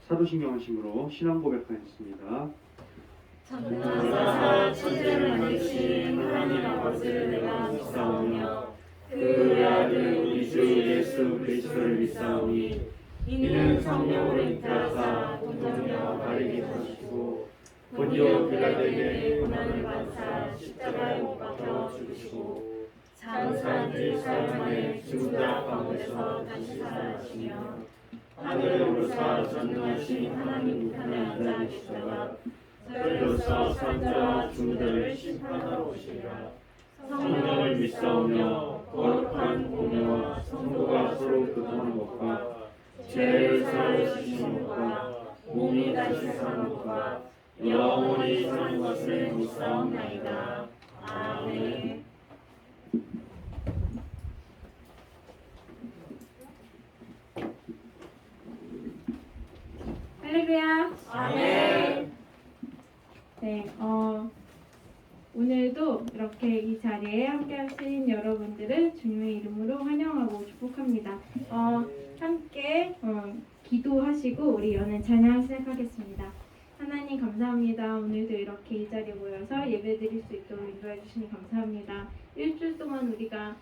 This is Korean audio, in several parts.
사도신경하심으로 신앙 고백하였습니다. 전능하사 천지를 만드신 하나님 아버지를 내가 믿사오며 그 외아들 우리 주 예수 그리스도를 믿사오니 이는 성령으로 잉태하사 동정녀 마리에 타시고 본디오 빌라도에게 고난을 받으사 십자가에 못 박혀 죽으시고 장사한 지 사흘 만에 죽은 자 가운데서 다시 살아나시며 하늘에 오르사 전능하신 하나님 우편에 앉아 계시다가 저희로서 산자와 죽은 자를 심판하러 오시리라. 성령을 믿사오며 거룩한 공예와 성도가 서로 교통하는 것과 죄를 사하시는 것과 몸이 다시 사는 것과 영원히 사는 것을 믿사옵나이다. 아멘. 할렐루야. 아멘. 네, 오늘도 이렇게 이 자리에 함께 하신 여러분들을 주님의 이름으로 환영하고 축복합니다. 함께 기도하시고 우리 여는 찬양 시작하겠습니다. 하나님 감사합니다. 오늘도 이렇게 이 자리에 모여서 예배드릴 수 있도록 인도해 주시니 감사합니다. 일주일 동안 우리가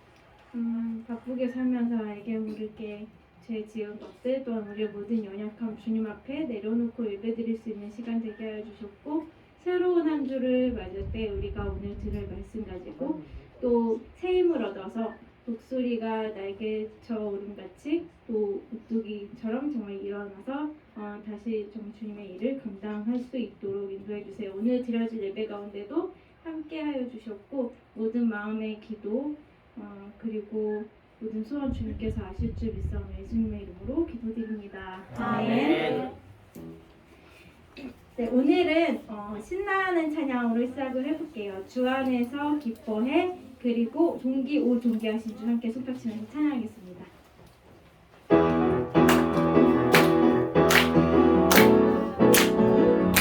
바쁘게 살면서 알게 모르게 죄 지은 것들 또한 우리의 모든 연약함 주님 앞에 내려놓고 예배드릴 수 있는 시간 되게 하여 주셨고, 새로운 한 주를 맞을 때 우리가 오늘 들을 말씀 가지고 또 새 힘을 얻어서 독수리가 날개쳐 오름같이 또 오뚜기처럼 정말 일어나서 다시 정말 주님의 일을 감당할 수 있도록 인도해 주세요. 오늘 드려질 예배 가운데도 함께 하여 주셨고 모든 마음의 기도 그리고 모든 소원 주님께서 아실 줄 믿사오며 예수님의 이름으로 기도드립니다. 아멘. 네, 오늘은 신나는 찬양으로 시작을 해볼게요. 주 안에서 기뻐해, 그리고 종기 오 종기하신 주 함께 손뼉치면서 찬양하겠습니다.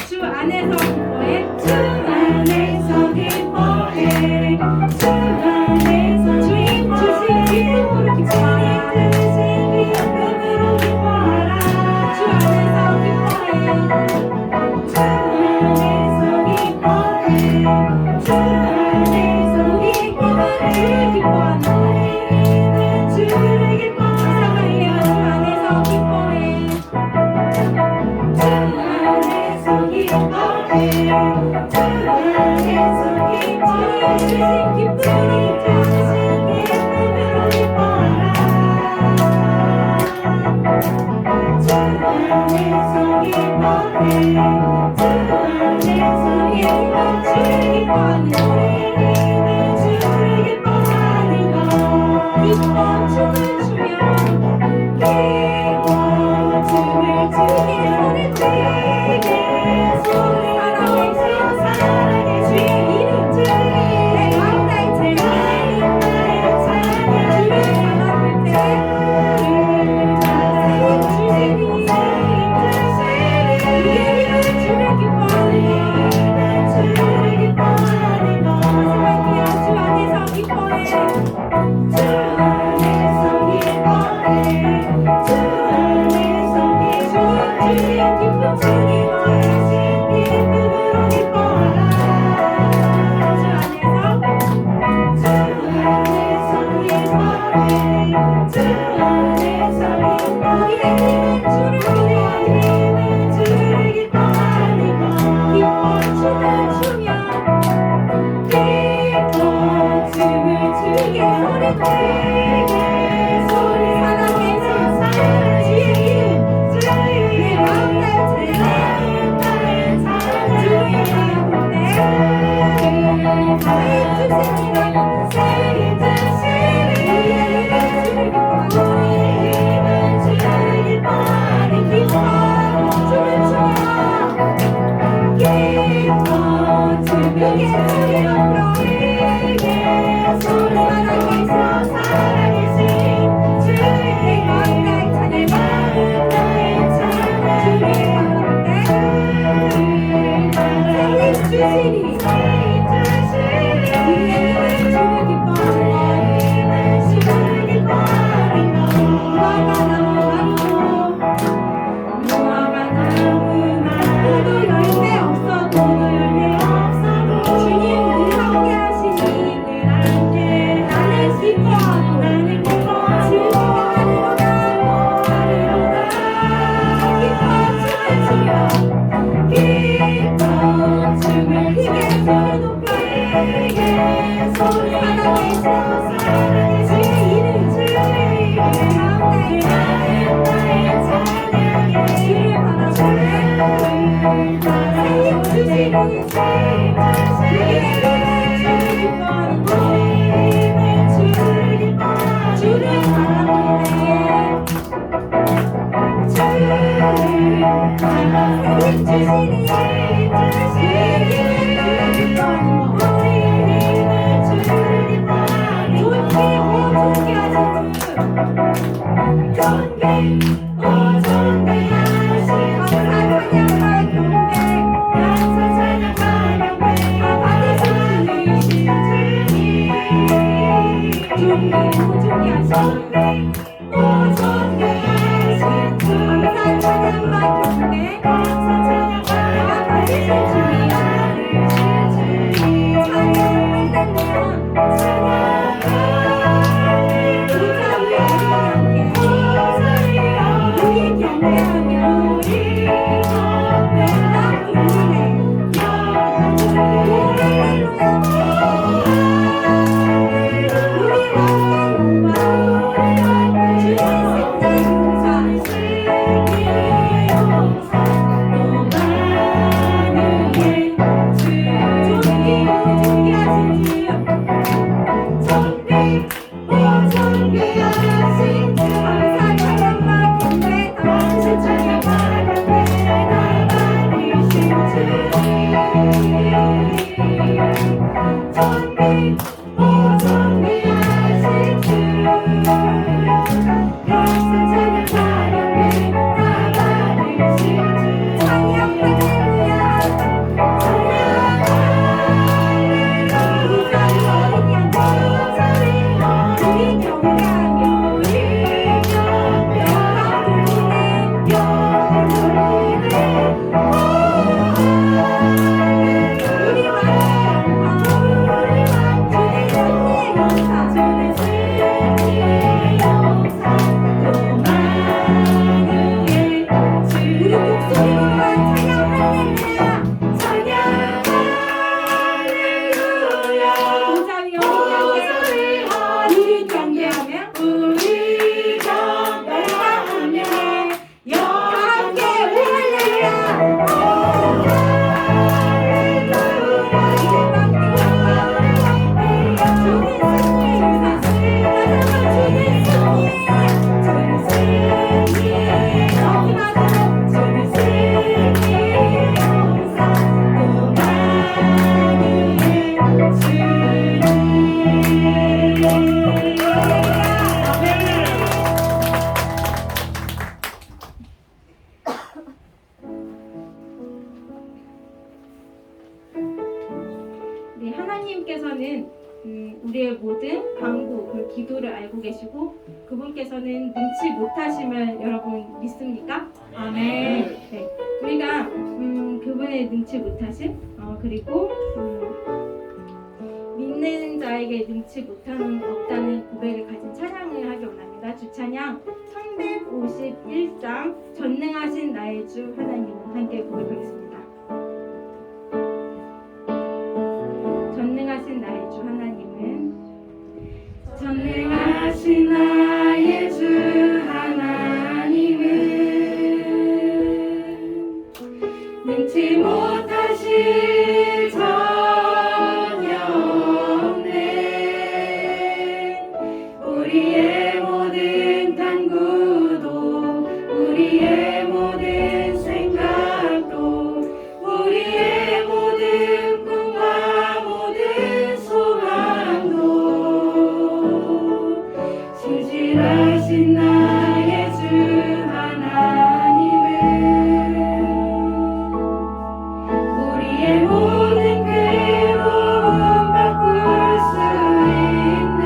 주 안에서 기뻐해, 주 안에서 기뻐해, 주 안에서 주님 주신 기쁨으로 기뻐하라. 주 안에서 기뻐해. 주께 소리로 너에게 소리 사랑해서 네, 하나님께서는 우리의 모든 간구, 그 기도를 알고 계시고 그분께서는 눈치 못하시면 여러분 믿습니까? 아멘. 네, 우리가 그분의 눈치 못하심 그리고 믿는 자에게 눈치 못하는 없다는 고백을 가진 찬양을 하기 원합니다. 주찬양 351장 전능하신 나의 주 하나님은 함께 고백하겠습니다. 전능하신 나의 주 하나님은 전능하신 나의 주 하나님은 눈치 못하실 전혀 없네. 우리의 모든 간구도 우리의 모든 생각도 우리의 모든 꿈과 모든 소망도 신실하신 나의 주 하나님은 우리의 모든 괴로움 바꿀 수 있네.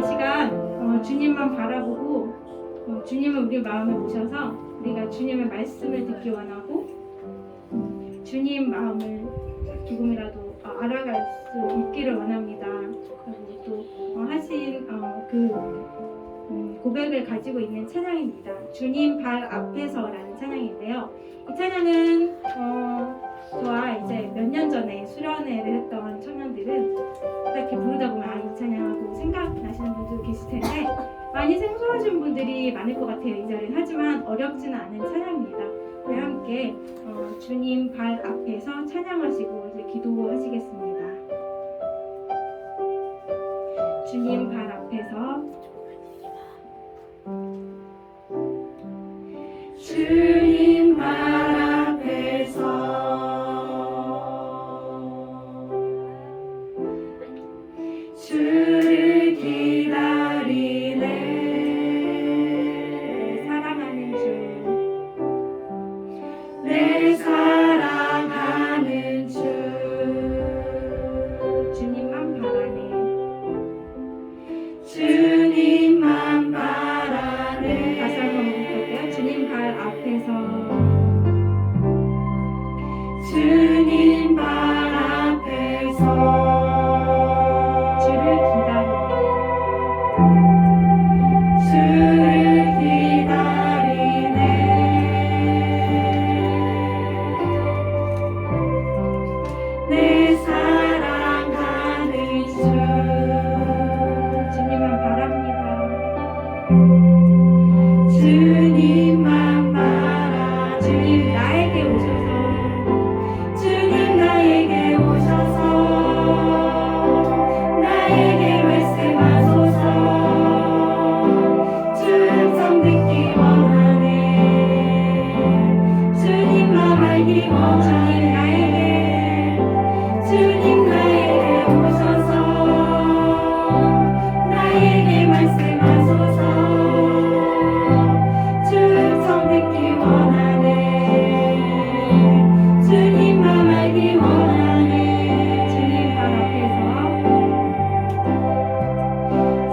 이 시간 주님만 바라보고 주님을 우리 마음에 모셔서 우리가 주님의 말씀을 듣기 원하고 주님 마음을 조금이라도 알아갈 수 있기를 원합니다. 그리고 또 하신 고백을 가지고 있는 찬양입니다. 주님 발 앞에서라는 찬양인데요. 이 찬양은 저와 이제 몇 년 전에 수련회를 했던 청년들은 이렇게 부르다 보면 이 찬양하고 생각나시는 분도 계실 텐데 많이 생소하신 분들이 많을 것 같아요. 이 자리는. 하지만 어렵지는 않은 찬양입니다. 우리 함께 주님 발 앞에서 찬양하시고 이제 기도하시겠습니다. 주님 발 앞에서 주님 발 앞에서 주를 기다리네. 사랑하는 주, 내 사랑하는 주, 주님만 바라네. 주님만 바라네. 다시 한번 볼게요. 주님 발 앞에서 주님 발 앞에서 주를 기다리네. 주를 기다리네. 내 사랑하는 주, 주님만 바랍니다. 주님만 바라네. 주님 나에게 오셔서 주님 나에게 오셔서 나에게 말씀하소서. 주 음성 듣기 원하네. 주님만 알기 원하네. 주님 나에게 오셔서 나에게 말씀하소서. 주 음성 듣기 원하네. 주님만 알기 원하네. 주님 발 앞에서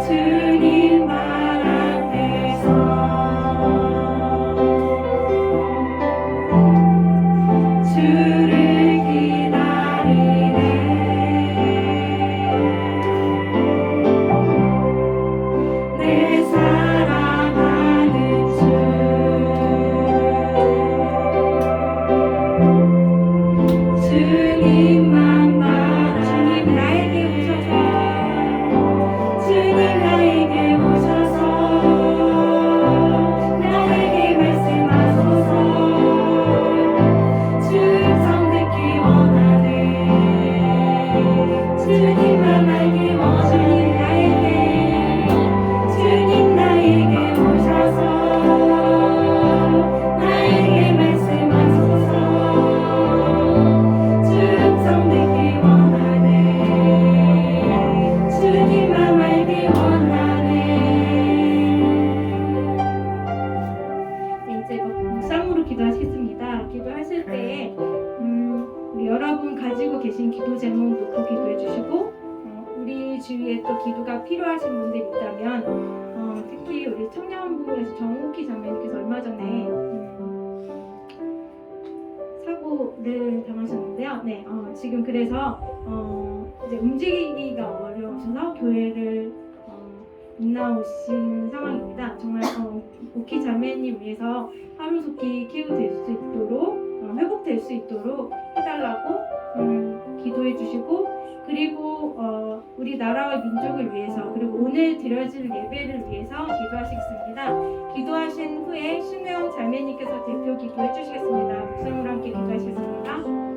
주님 발 앞에서 주를 기다리네. 내 사랑하는 주, 주님만 바라. 주님 나에게 오셔서 주님 나에게 오셔서 나에게 말씀하소서. 주 음성 듣기 원하네. 주님만 알기 원하네. 주님 나에게 오셔서 나에게 말씀하소서. 주 음성 듣기 원하네. 주님만 알기 원하네. 네, 이제 묵상으로 기도하시겠습니다. 기도하실 때에 우리 여러분 가지고 계신 기도 제목 놓고 기도해 주시고 우리 주위에 또 기도가 필요하신 분들이 있다면 특히 우리 청년부에서 정옥희 자매님께서 얼마 전에 사고를 당하셨는데요. 네, 지금 그래서 이제 움직이기가 어려우셔서 교회를 못 나오신 상황입니다. 정말 오키 자매님 위해서 하루속히 키우될 수 있도록 회복될 수 있도록 해달라고 기도해 주시고 그리고 우리 나라와 민족을 위해서 그리고 오늘 드려질 예배를 위해서 기도하시겠습니다. 기도하신 후에 신우영 자매님께서 대표 기도해 주시겠습니다. 목사님과 함께 기도하시겠습니다.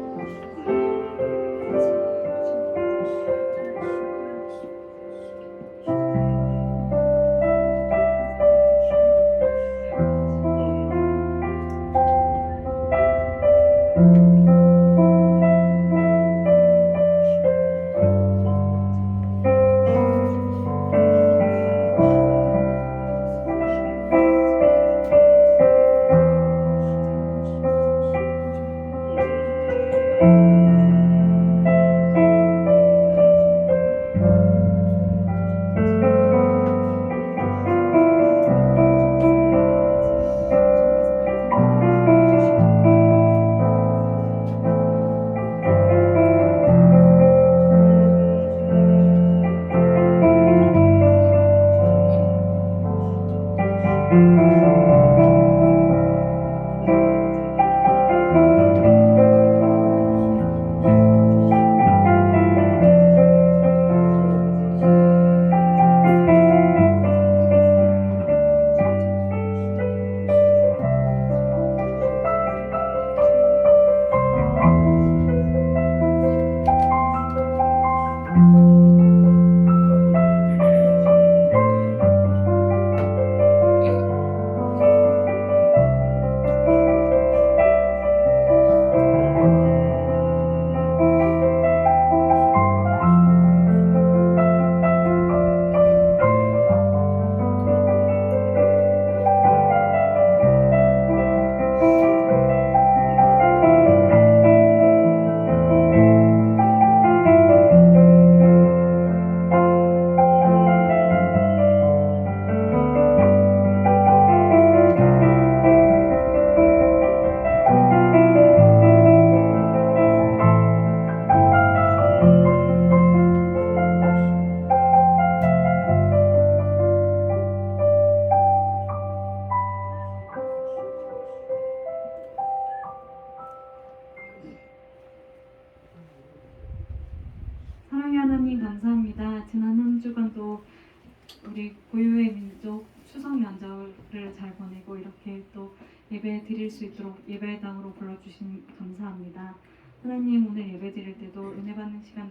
우리 고유의 민족 추석 명절을 잘 보내고 이렇게 또 예배 드릴 수 있도록 예배당으로 불러주신 감사합니다. 하나님, 오늘 예배 드릴 때도 은혜 받는 시간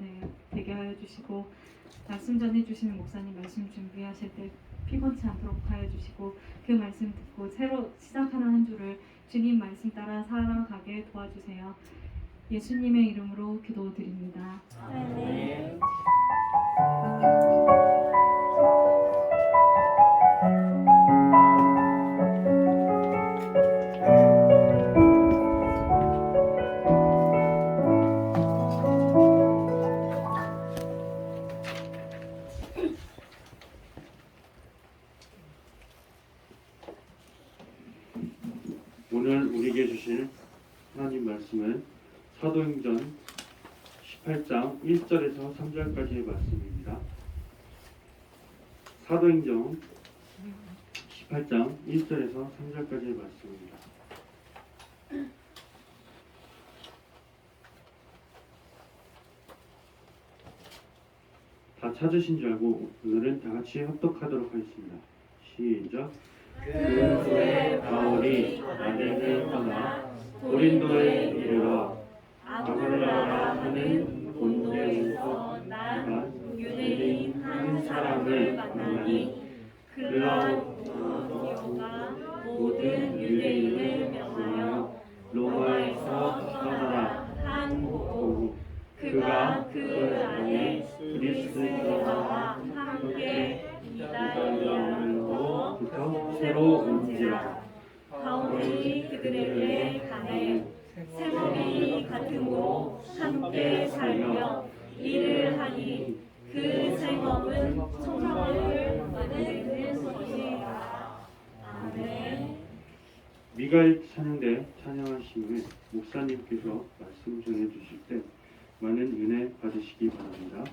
되게 하여 주시고, 말씀 전해주시는 목사님 말씀 준비하실 때 피곤치 않도록 하여 주시고, 그 말씀 듣고 새로 시작하는 한 주를 주님 말씀 따라 살아가게 도와주세요. 예수님의 이름으로 기도드립니다. 아멘. 오늘 우리에게 주실 하나님 말씀은 사도행전 18장 1절에서 3절까지의 말씀입니다. 사도행전 18장 1절에서 3절까지의 말씀입니다. 다 찾으신 줄 알고 오늘은 다 같이 합독하도록 하겠습니다. 시작. 그 후에 바울이 아덴을 떠나 고린도에 이르러 아굴라라 하는 본도에서 난 유대인 한 사람을 만나니 그러한 디오가 모든 유대인을 명하여 로마에서 떠나라 한 고고 그가 그 안에 그리스도와 함께 이달리아로부터 새로 온지라. 바울이 그들에게 가해 세목이 같음으로 함께 살며 일을 하니 그 생업은 성령을 받는 것이라. 아멘. 미가엘 찬양대 찬양하심에 목사님께서 말씀 전해주실 때 많은 은혜 받으시기 바랍니다.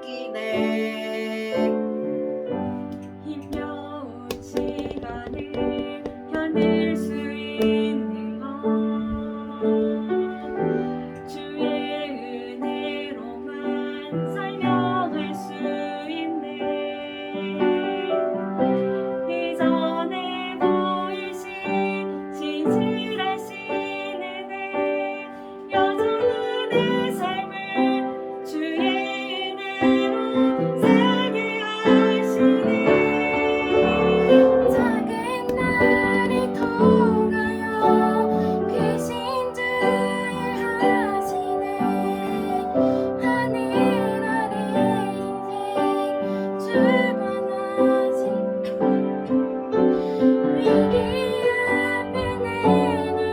느끼네. 힘겨운 시간을 견딜 수 있는 것 주의 은혜로만 설명할 수 있네. 이전에 보이신 진실하신 은혜 여전히 내 삶을 주의 은혜로 살게 하시네. 작은 나를 통하여 크신 주의 하시네. 하늘 아래 인생 주관하신 위기 앞에 내 눈은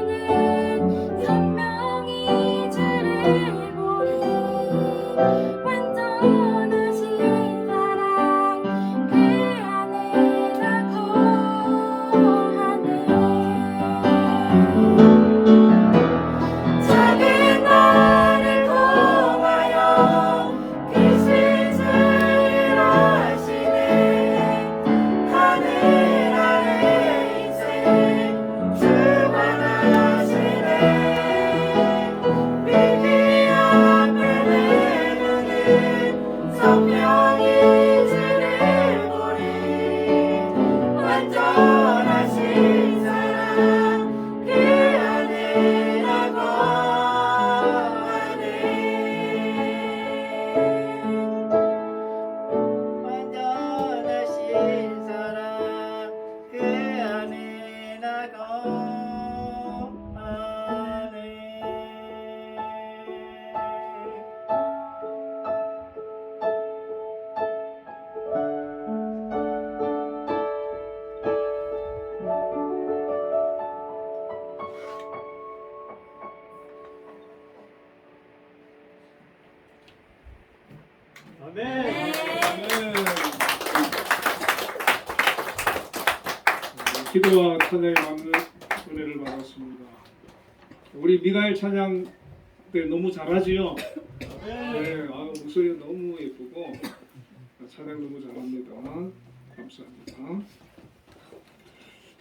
선명히 주를 보니 완전하신 사랑 그 안에 나 거하네. 작은 나를 통하여 크신 주를 아시네. 하늘 아래 인생 주관하시네. 위기 앞에 내 눈은 선명히 주를 보니 완전하신 사랑 그 안에 나 거하네. 완전하신 사랑 그 안에 나 거하네. 아멘. 기도와 찬양에 맞는 은혜를 받았습니다. 우리 미가엘 찬양 때 너무 잘하지요? 네, 목소리가 너무 예쁘고 찬양 너무 잘합니다. 감사합니다.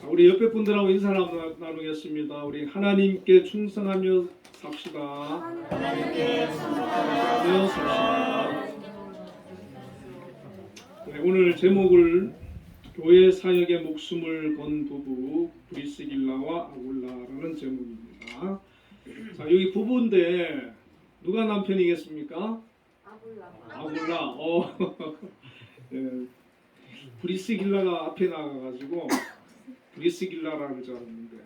자, 우리 옆에 분들하고 인사 나누겠습니다. 우리 하나님께 충성하며 삽시다. 하나님께 충성하며 삽시다. 네, 오늘 제목을 교회 사역에 목숨을 건 부부 브리스길라와 아굴라라는 제목입니다. 자, 여기 부부인데 누가 남편이겠습니까? 아굴라. 네, 브리스길라가 앞에 나가가지고 브리스길라라는 줄 알았는데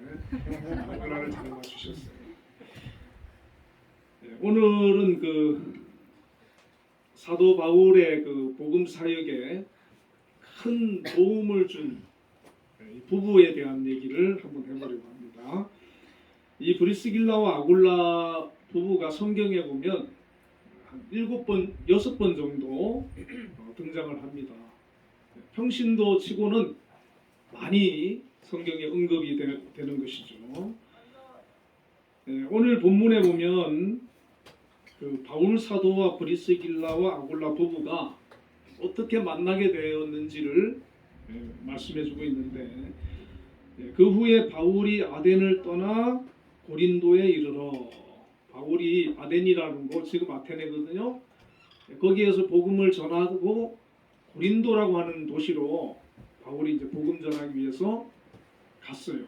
아굴라를 잘 맞추셨어요. 네, 오늘은 그 사도 바울의 그 복음 사역에 큰 도움을 준 부부에 대한 얘기를 한번 해보려고 합니다. 이 브리스길라와 아굴라 부부가 성경에 보면 한 7번, 6번 정도 등장을 합니다. 평신도 치고는 많이 성경에 언급이 되는 것이죠. 오늘 본문에 보면 그 바울 사도와 브리스길라와 아굴라 부부가 어떻게 만나게 되었는지를 말씀해주고 있는데 그 후에 바울이 아덴을 떠나 고린도에 이르러 바울이 아덴이라는 곳 지금 아테네거든요. 거기에서 복음을 전하고 고린도라고 하는 도시로 바울이 이제 복음 전하기 위해서 갔어요.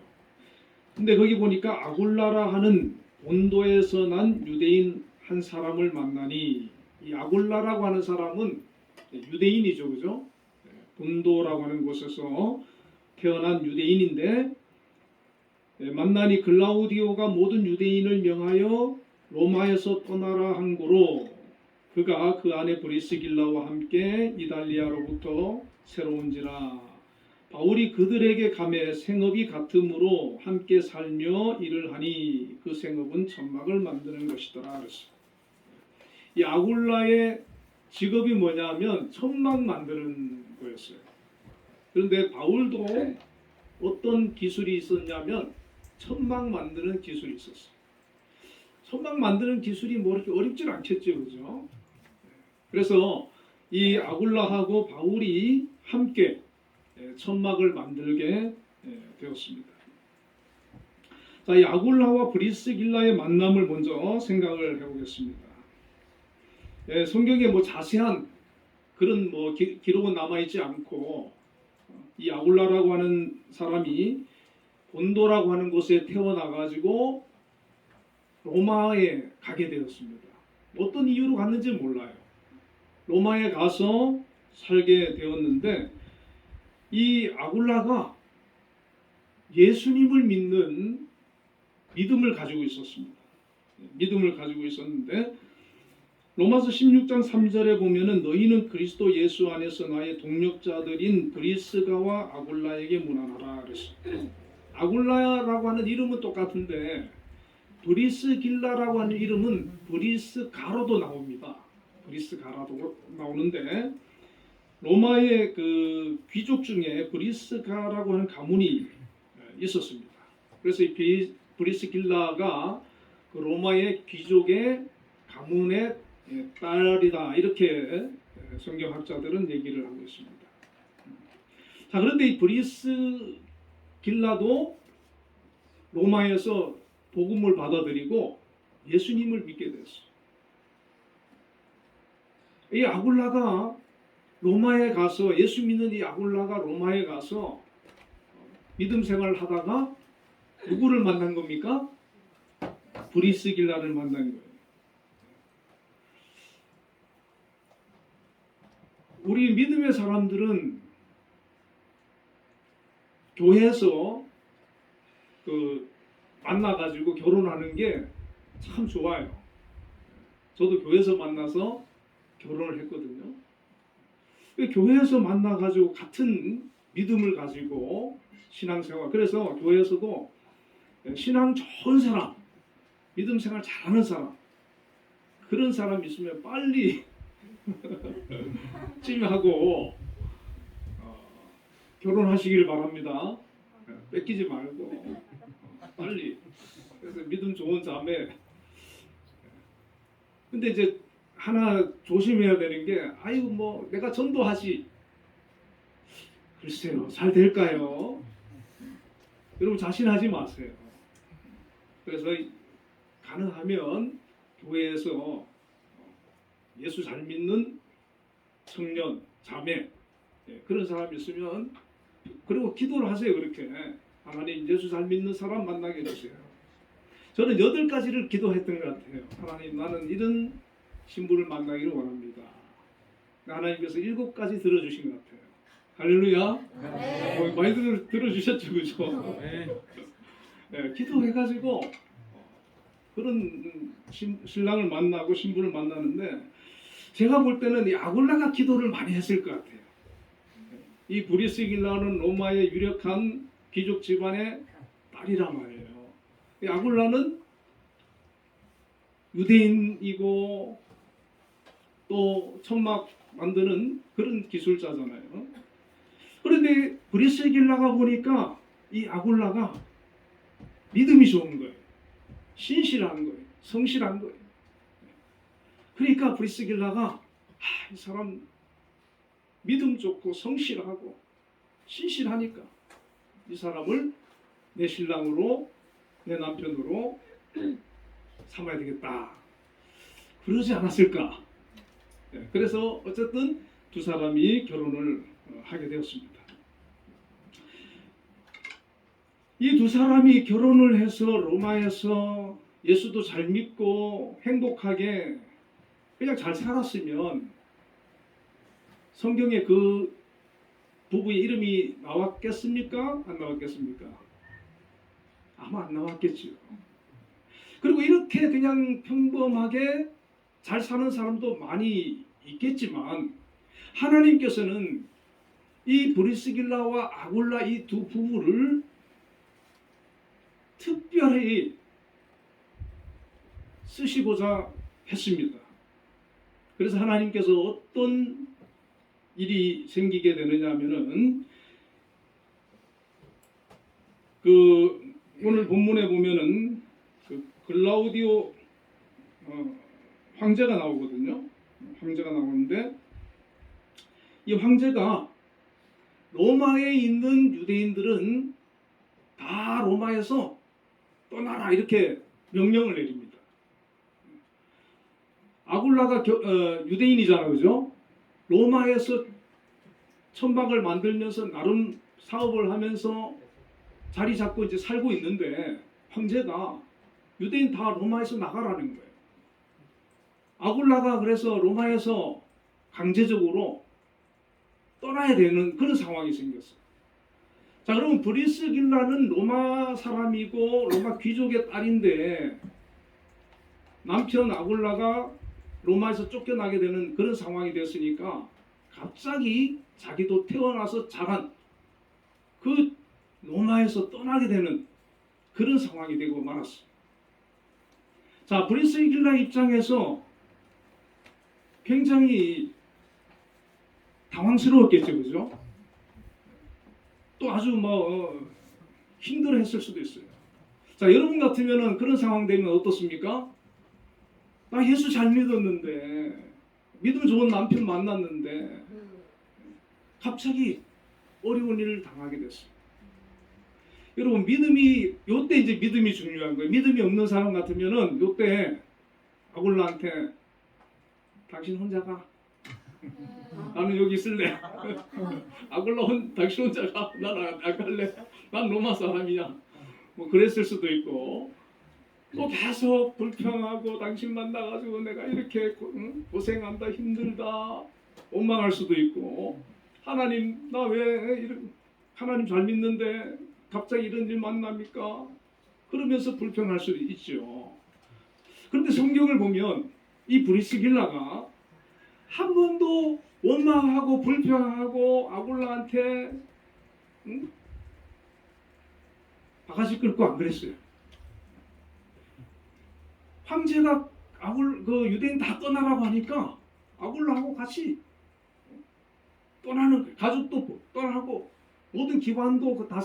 근데 거기 보니까 아굴라라 하는 본도에서 난 유대인 한 사람을 만나니 이 아굴라라고 하는 사람은 유대인이죠, 그죠? 본도라고 하는 곳에서 태어난 유대인인데 만나니 글라우디오가 모든 유대인을 명하여 로마에서 떠나라 한 고로 그가 그 안에 브리스길라와 함께 이달리아로부터 새로운지라 바울이 그들에게 감해 생업이 같으므로 함께 살며 일을 하니 그 생업은 천막을 만드는 것이더라 그랬어요. 이 아굴라의 직업이 뭐냐면 천막 만드는 거였어요. 그런데 바울도 어떤 기술이 있었냐면 천막 만드는 기술이 있었어요. 천막 만드는 기술이 뭐 이렇게 어렵진 않겠죠, 그죠? 그래서 이 아굴라하고 바울이 함께 천막을 만들게 되었습니다. 자, 이 아굴라와 브리스길라의 만남을 먼저 생각을 해보겠습니다. 성경에 뭐 자세한 그런 뭐 기록은 남아있지 않고 이 아굴라라고 하는 사람이 본도라고 하는 곳에 태어나가지고 로마에 가게 되었습니다. 어떤 이유로 갔는지 몰라요. 로마에 가서 살게 되었는데 이 아굴라가 예수님을 믿는 믿음을 가지고 있었습니다. 믿음을 가지고 있었는데 로마서 16장 3절에 보면은 너희는 그리스도 예수 안에서 나의 동력자들인 브리스가와 아굴라에게 문안하라 그랬어요. 아굴라라고 하는 이름은 똑같은데 브리스길라라고 하는 이름은 브리스가로도 나옵니다. 브리스가라도 나오는데 로마의 그 귀족 중에 브리스가라고 하는 가문이 있었습니다. 그래서 이 브리스길라가 그 로마의 귀족의 가문의 딸이다 이렇게 성경학자들은 얘기를 하고 있습니다. 자, 그런데 이 브리스길라도 로마에서 복음을 받아들이고 예수님을 믿게 됐어요. 이 아굴라가 로마에 가서 예수 믿는 이 아굴라가 로마에 가서 믿음 생활을 하다가 누구를 만난 겁니까? 브리스길라를 만난 거예요. 우리 믿음의 사람들은 교회에서 만나가지고 결혼하는 게 참 좋아요. 저도 교회에서 만나서 결혼을 했거든요. 교회에서 만나가지고 같은 믿음을 가지고 신앙생활, 그래서 교회에서도 신앙 좋은 사람, 믿음 생활 잘하는 사람, 그런 사람 있으면 빨리 찜하고 결혼하시길 바랍니다. 뺏기지 말고 빨리. 그래서 믿음 좋은 자매. 근데 이제 하나 조심해야 되는 게 아이고 뭐 내가 전도하지. 글쎄요, 잘 될까요? 여러분 자신하지 마세요. 그래서 가능하면 교회에서 예수 잘 믿는 청년, 자매 그런 사람이 있으면 그리고 기도를 하세요. 그렇게 하나님 예수 잘 믿는 사람 만나게 해주세요. 저는 8가지를 기도했던 것 같아요. 하나님 나는 이런 신부를 만나기를 원합니다. 하나님께서 7가지 들어주신 것 같아요. 할렐루야. 네. 많이 들어주셨죠, 그죠? 네, 기도해가지고 그런 신랑을 만나고 신부를 만나는데 제가 볼 때는 이 아굴라가 기도를 많이 했을 것 같아요. 이 브리스길라는 로마의 유력한 귀족 집안의 딸이란 말이에요. 이 아굴라는 유대인이고 또 천막 만드는 그런 기술자잖아요. 그런데 브리스길라가 보니까 이 아굴라가 믿음이 좋은 거예요. 신실한 거예요. 성실한 거예요. 그러니까 브리스길라가 이 사람 믿음 좋고 성실하고 신실하니까 이 사람을 내 신랑으로 내 남편으로 삼아야 되겠다. 그러지 않았을까? 그래서 어쨌든 두 사람이 결혼을 하게 되었습니다. 이 두 사람이 결혼을 해서 로마에서 예수도 잘 믿고 행복하게 그냥 잘 살았으면 성경에 그 부부의 이름이 나왔겠습니까? 안 나왔겠습니까? 아마 안 나왔겠죠. 그리고 이렇게 그냥 평범하게 잘 사는 사람도 많이 있겠지만 하나님께서는 이 브리스길라와 아굴라 이 두 부부를 특별히 쓰시고자 했습니다. 그래서 하나님께서 어떤 일이 생기게 되느냐 하면은 오늘 본문에 보면은 글라우디오 황제가 나오거든요. 황제가 나오는데 이 황제가 로마에 있는 유대인들은 다 로마에서 떠나라 이렇게 명령을 내립니다. 아굴라가 유대인이잖아요, 그죠? 로마에서 천막을 만들면서 나름 사업을 하면서 자리 잡고 이제 살고 있는데 황제가 유대인 다 로마에서 나가라는 거예요. 아굴라가 그래서 로마에서 강제적으로 떠나야 되는 그런 상황이 생겼어요. 자, 그러면 브리스길라는 로마 사람이고 로마 귀족의 딸인데 남편 아굴라가 로마에서 쫓겨나게 되는 그런 상황이 됐으니까 갑자기 자기도 태어나서 자란 그 로마에서 떠나게 되는 그런 상황이 되고 말았어요. 자, 브리스길라 입장에서 굉장히 당황스러웠겠죠, 그죠? 또 아주 힘들어했을 수도 있어요. 자, 여러분 같으면은 그런 상황 되면 어떻습니까? 나 예수 잘 믿었는데, 믿음 좋은 남편 만났는데, 갑자기 어려운 일을 당하게 됐어요. 여러분, 요때 이제 믿음이 중요한 거예요. 믿음이 없는 사람 같으면은 요때 아굴라한테 당신 혼자 가. 나는 여기 있을래. 아굴라 당신 혼자 가. 난 안 갈래. 난 로마 사람이야. 뭐 그랬을 수도 있고 또 계속 불평하고 당신 만나가지고 내가 이렇게 고생한다 힘들다 원망할 수도 있고 하나님 나 왜 하나님 잘 믿는데 갑자기 이런 일 만납니까? 그러면서 불평할 수도 있죠. 그런데 성경을 보면 이 브리스길라가 한 번도 원망하고 불평하고 아굴라한테 바가지 끌고 안 그랬어요. 황제가 유대인 다 떠나라고 하니까 아굴라하고 같이 떠나는 거예요. 가족도 떠나고 모든 기관도 다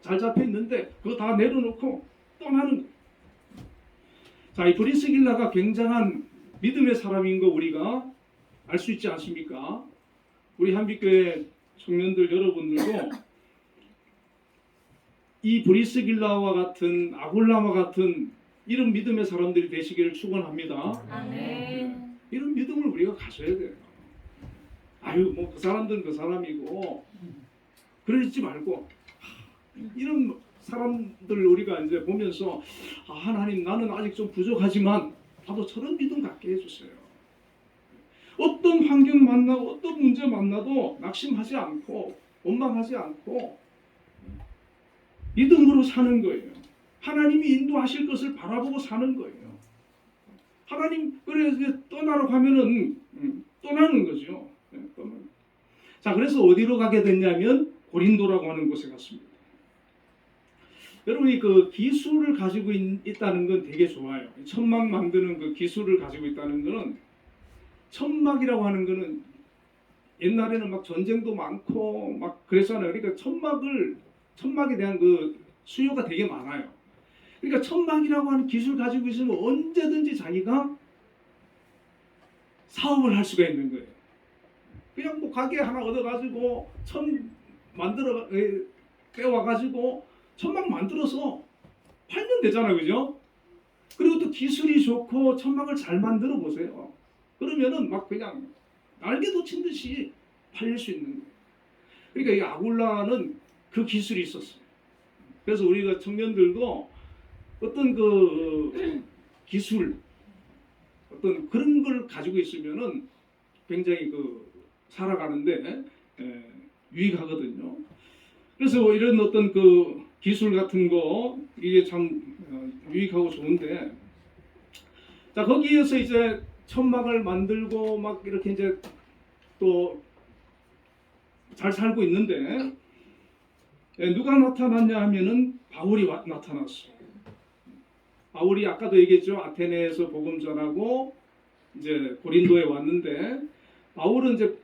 잘 잡혀 있는데 그거 다 내려놓고 떠나는 거예요. 자, 이 브리스길라가 굉장한 믿음의 사람인 거 우리가 알 수 있지 않습니까? 우리 한빛교회 청년들 여러분들도 이 브리스길라와 같은 아굴라와 같은 이런 믿음의 사람들이 되시기를 축원합니다. 아멘. 이런 믿음을 우리가 가져야 돼요. 아유 뭐 그 사람들은 그 사람이고 그러지 말고 이런 사람들 우리가 이제 보면서 하나님 나는 아직 좀 부족하지만 나도 저런 믿음 갖게 해주세요. 어떤 환경 만나고 어떤 문제 만나도 낙심하지 않고 원망하지 않고 믿음으로 사는 거예요. 하나님이 인도하실 것을 바라보고 사는 거예요. 하나님 그래서 떠나라고 하면은 떠나는 거죠. 자, 그래서 어디로 가게 됐냐면 고린도라고 하는 곳에 갔습니다. 여러분이 그 기술을 가지고 있다는 건 되게 좋아요. 천막 만드는 그 기술을 가지고 있다는 거는 천막이라고 하는 거는 옛날에는 막 전쟁도 많고 막 그랬잖아요. 그러니까 천막에 대한 그 수요가 되게 많아요. 그러니까 천막이라고 하는 기술 가지고 있으면 언제든지 자기가 사업을 할 수가 있는 거예요. 그냥 뭐 가게 하나 얻어가지고 빼와가지고 천막 만들어서 팔면 되잖아요, 그죠? 그리고 또 기술이 좋고 천막을 잘 만들어 보세요. 그러면은 막 그냥 날개도 친 듯이 팔릴 수 있는 거예요. 그러니까 이 아굴라는 그 기술이 있었어요. 그래서 우리가 청년들도 어떤 그 기술, 어떤 그런 걸 가지고 있으면은 굉장히 살아가는데 유익하거든요. 그래서 이런 어떤 그 기술 같은 거 이게 참 유익하고 좋은데, 자 거기에서 이제 천막을 만들고 막 이렇게 이제 또 잘 살고 있는데 누가 나타났냐 하면은 바울이 나타났어요. 바울이 아까도 얘기했죠. 아테네에서 복음 전하고 이제 고린도에 왔는데 바울은 이제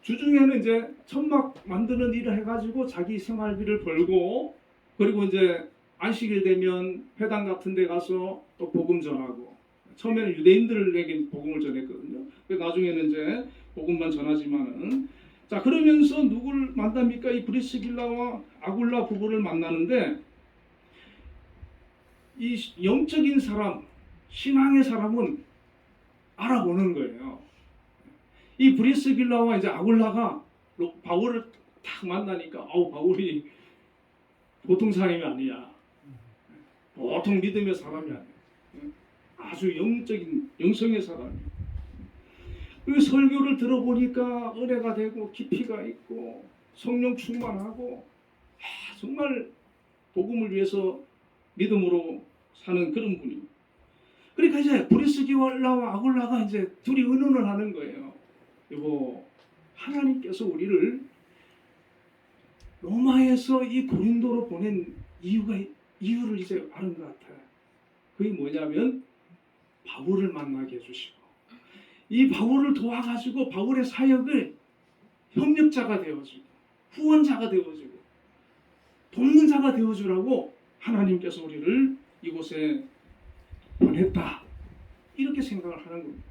주중에는 이제 천막 만드는 일을 해가지고 자기 생활비를 벌고 그리고 이제 안식일 되면 회당 같은 데 가서 또 복음 전하고 처음에는 유대인들에게 복음을 전했거든요. 나중에는 이제 복음만 전하지만은 자 그러면서 누구를 만납니까? 이 브리스길라와 아굴라 부부를 만나는데 이 영적인 사람, 신앙의 사람은 알아보는 거예요. 이 브리스길라와 이제 아굴라가 바울을 딱 만나니까 바울이 보통 사람이 아니야. 보통 믿음의 사람이 아니야. 아주 영성의 사람이야. 그 설교를 들어보니까 은혜가 되고 깊이가 있고 성령 충만하고 정말 복음을 위해서 믿음으로 사는 그런 분이에요. 그러니까 이제 브리스길라와 아굴라가 이제 둘이 의논을 하는 거예요. 여보, 하나님께서 우리를 로마에서 이 고린도로 보낸 이유를 이제 아는 것 같아요. 그게 뭐냐면 바울을 만나게 해주시고 이 바울을 도와가지고 바울의 사역을 협력자가 되어주고 후원자가 되어주고 돕는 자가 되어주라고 하나님께서 우리를 이곳에 보냈다. 이렇게 생각을 하는 겁니다.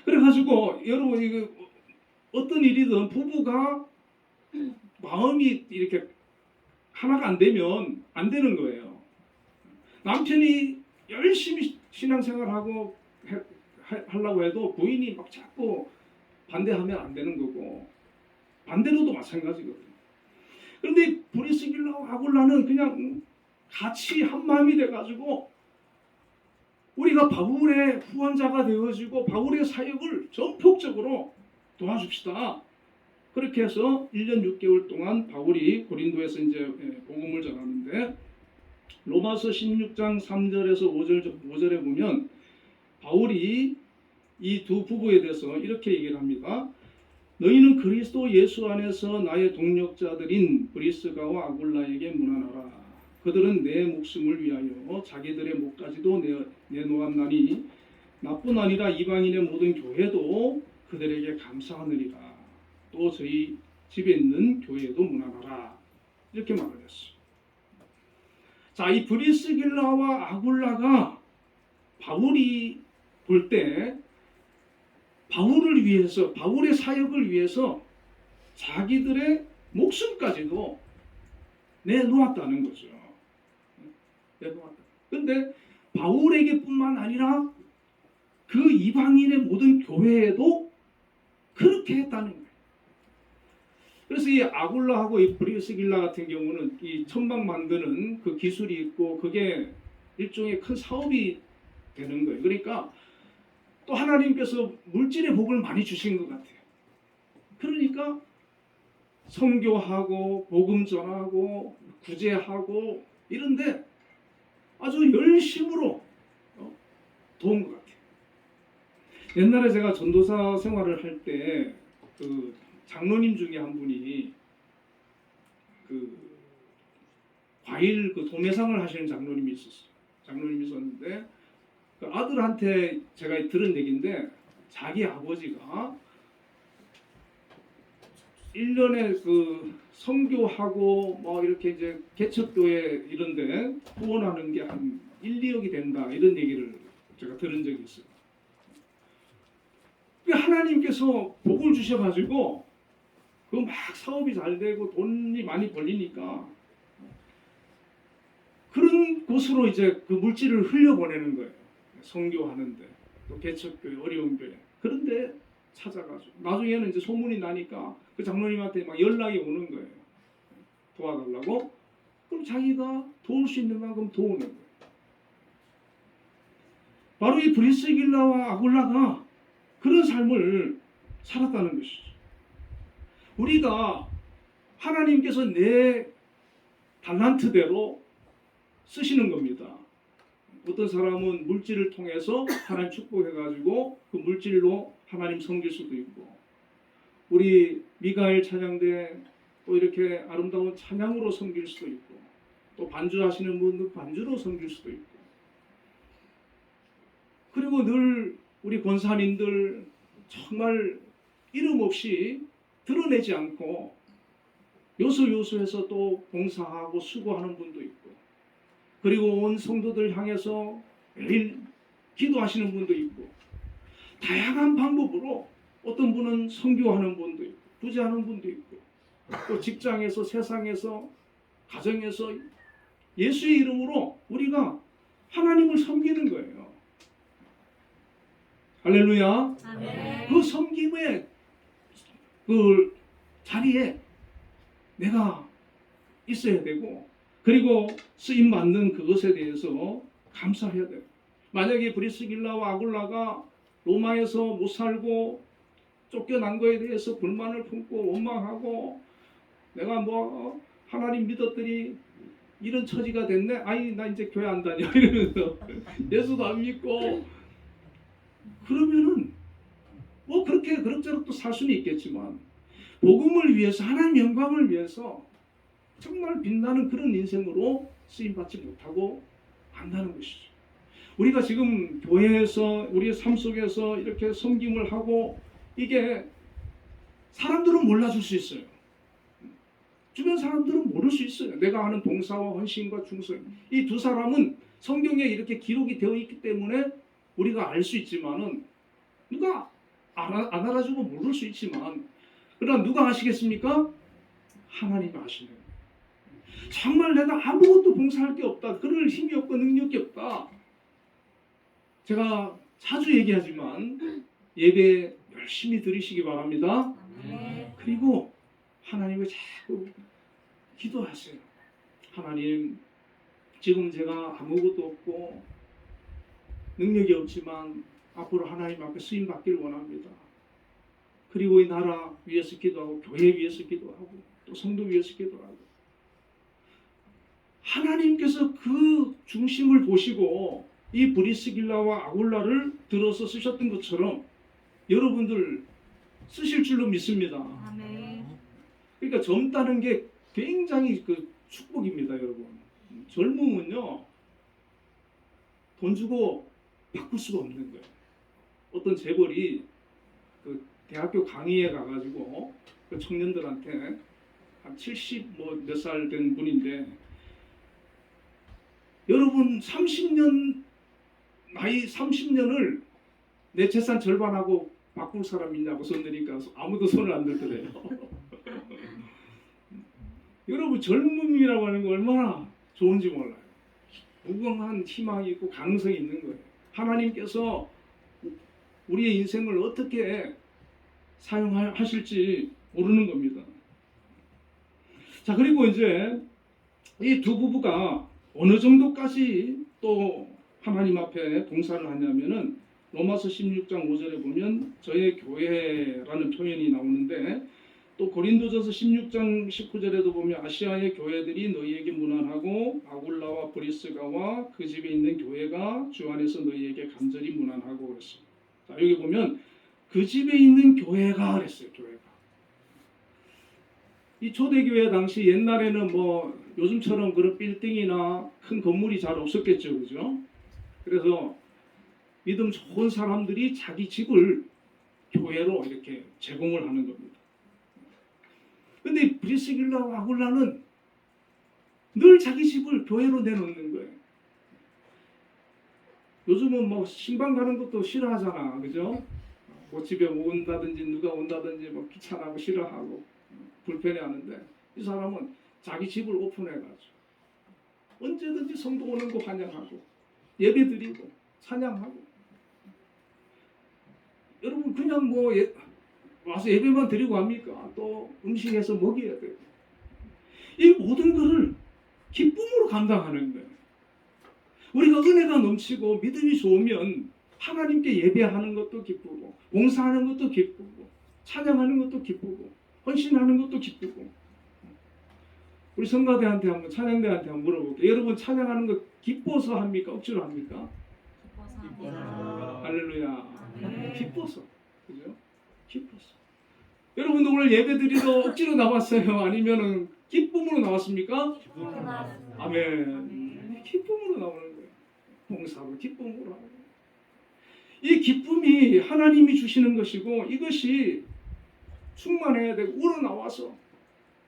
그래가지고 여러분 이거 어떤 일이든 부부가 마음이 이렇게 하나가 안 되면 안 되는 거예요. 남편이 열심히 신앙생활하고 하려고 해도 부인이 막 자꾸 반대하면 안 되는 거고 반대로도 마찬가지거든요. 그런데 브리스길라와 아굴라는 그냥 같이 한 마음이 돼가지고 우리가 바울의 후원자가 되어지고 바울의 사역을 전폭적으로 도와줍시다. 그렇게 해서 1년 6개월 동안 바울이 고린도에서 이제 복음을 전하는데 로마서 16장 3절에서 5절에 보면 바울이 이 두 부부에 대해서 이렇게 얘기를 합니다. 너희는 그리스도 예수 안에서 나의 동력자들인 브리스가와 아굴라에게 문안하라. 그들은 내 목숨을 위하여 자기들의 목까지도 내놓았나니 나뿐 아니라 이방인의 모든 교회도 그들에게 감사하느니라. 또 저희 집에 있는 교회도 문안하라. 이렇게 말을 했어요. 자, 이 브리스길라와 아굴라가 바울이 볼 때 바울을 위해서 바울의 사역을 위해서 자기들의 목숨까지도 내놓았다는 거죠. 내놓았다. 근데 바울에게뿐만 아니라 그 이방인의 모든 교회에도 그렇게 했다는 거예요. 그래서 이 아굴라하고 이 브리스길라 같은 경우는 이 천막 만드는 그 기술이 있고 그게 일종의 큰 사업이 되는 거예요. 그러니까 또 하나님께서 물질의 복을 많이 주신 것 같아요. 그러니까 선교하고 복음 전하고 구제하고 이런데 아주 열심으로 도운 것 같아요. 옛날에 제가 전도사 생활을 할 때 그 장로님 중에 한 분이 그 과일 그 도매상을 하시는 장로님이 있었어요. 장로님이 있었는데 그 아들한테 제가 들은 얘기인데 자기 아버지가 1년에 그 선교하고 뭐 이렇게 이제 개척교회 이런데 후원하는 게 한 1, 2억이 된다 이런 얘기를 제가 들은 적이 있어요. 하나님께서 복을 주셔가지고 그 막 사업이 잘 되고 돈이 많이 벌리니까 그런 곳으로 이제 그 물질을 흘려보내는 거예요. 선교하는데 또 개척교회 어려운 교회 그런데 찾아가지고 나중에는 이제 소문이 나니까 그 장로님한테 막 연락이 오는 거예요. 도와달라고. 그럼 자기가 도울 수 있는 만큼 도우는 거예요. 바로 이 브리스길라와 아굴라가 그런 삶을 살았다는 것이죠. 우리가 하나님께서 내 달란트대로 쓰시는 겁니다. 어떤 사람은 물질을 통해서 하나님 축복해가지고 그 물질로 하나님 섬길 수도 있고 우리 미가엘 찬양대 또 이렇게 아름다운 찬양으로 섬길 수도 있고 또 반주하시는 분들 반주로 섬길 수도 있고 그리고 늘 우리 권사님들 정말 이름 없이 드러내지 않고 요소요소에서 또 봉사하고 수고하는 분도 있고 그리고 온 성도들 향해서 매일 기도하시는 분도 있고 다양한 방법으로 어떤 분은 선교하는 분도 있고 부재하는 분도 있고 또 직장에서 세상에서 가정에서 예수의 이름으로 우리가 하나님을 섬기는 거예요. 할렐루야. 아멘. 그 섬김의 그 자리에 내가 있어야 되고 그리고 쓰임 받는 그것에 대해서 감사해야 돼요. 만약에 브리스길라와 아굴라가 로마에서 못 살고 쫓겨난 거에 대해서 불만을 품고 원망하고 내가 뭐 하나님 믿었더니 이런 처지가 됐네. 아이 나 이제 교회 안 다녀 이러면서 예수도 안 믿고 그러면은 뭐 그렇게 그럭저럭 또 살 수는 있겠지만 복음을 위해서 하나님 영광을 위해서 정말 빛나는 그런 인생으로 쓰임받지 못하고 안다는 것이죠. 우리가 지금 교회에서 우리의 삶 속에서 이렇게 섬김을 하고 이게 사람들은 몰라줄 수 있어요. 주변 사람들은 모를 수 있어요. 내가 하는 봉사와 헌신과 충성. 이 두 사람은 성경에 이렇게 기록이 되어 있기 때문에 우리가 알 수 있지만은 누가 안 알아주고 모를 수 있지만 그러나 누가 아시겠습니까? 하나님이 아시는. 정말 내가 아무것도 봉사할 게 없다. 그럴 힘이 없고 능력이 없다. 제가 자주 얘기하지만 예배 열심히 드리시기 바랍니다. 그리고 하나님을 자꾸 기도하세요. 하나님, 지금 제가 아무것도 없고 능력이 없지만 앞으로 하나님 앞에 쓰임 받기를 원합니다. 그리고 이 나라 위해서 기도하고 교회 위해서 기도하고 또 성도 위해서 기도하고 하나님께서 그 중심을 보시고 이 브리스길라와 아굴라를 들어서 쓰셨던 것처럼 여러분들 쓰실 줄로 믿습니다. 아멘. 그러니까 젊다는 게 굉장히 그 축복입니다, 여러분. 젊음은요 돈 주고 바꿀 수가 없는 거예요. 어떤 재벌이 그 대학교 강의에 가가지고 그 청년들한테 한 70 뭐 몇 살 된 분인데 여러분 30년 나이 30년을 내 재산 절반하고 바꿀 사람 있냐고 손 드니까 아무도 손을 안 들더래요. 여러분 젊음이라고 하는 거 얼마나 좋은지 몰라요. 무궁한 희망이 있고 가능성이 있는 거예요. 하나님께서 우리의 인생을 어떻게 사용하실지 모르는 겁니다. 자, 그리고 이제 이 두 부부가 어느 정도까지 또 하나님 앞에 봉사를 하냐면은 로마서 16장 5절에 보면 저의 교회라는 표현이 나오는데 또 고린도전서 16장 19절에도 보면 아시아의 교회들이 너희에게 문안하고 아굴라와 브리스가와 그 집에 있는 교회가 주 안에서 너희에게 간절히 문안하고 그랬어요. 자, 여기 보면 그 집에 있는 교회가 그랬어요. 교회가. 이 초대교회 당시 옛날에는 뭐 요즘처럼 그런 빌딩이나 큰 건물이 잘 없었겠죠. 그죠? 그래서 믿음 좋은 사람들이 자기 집을 교회로 이렇게 제공을 하는 겁니다. 근데 브리스길라와 아굴라는 늘 자기 집을 교회로 내놓는 거예요. 요즘은 뭐 신방 가는 것도 싫어하잖아. 그죠? 뭐 집에 온다든지 누가 온다든지 뭐 귀찮아하고 싫어하고 불편해하는데 이 사람은 자기 집을 오픈해가지고 언제든지 성도 오는 거 환영하고 예배드리고 찬양하고 여러분 그냥 뭐 와서 예배만 드리고 합니까? 또 음식해서 먹여야 돼요. 이 모든 것을 기쁨으로 감당하는 거예요. 우리가 은혜가 넘치고 믿음이 좋으면 하나님께 예배하는 것도 기쁘고 봉사하는 것도 기쁘고 찬양하는 것도 기쁘고 헌신하는 것도 기쁘고. 우리 성가대한테 한번 찬양대한테 한번 물어볼게요. 여러분 찬양하는 거 기뻐서 합니까? 억지로 합니까? 할렐루야. 아멘. 기뻐서. 그죠? 기뻐서. 여러분도 오늘 예배 드리러 억지로 나왔어요? 아니면은 기쁨으로 나왔습니까? 아멘. 기쁨으로 나오는 거예요. 봉사로 기쁨으로 하는 거예요. 이 기쁨이 하나님이 주시는 것이고 이것이 충만해야 되고 우러나와서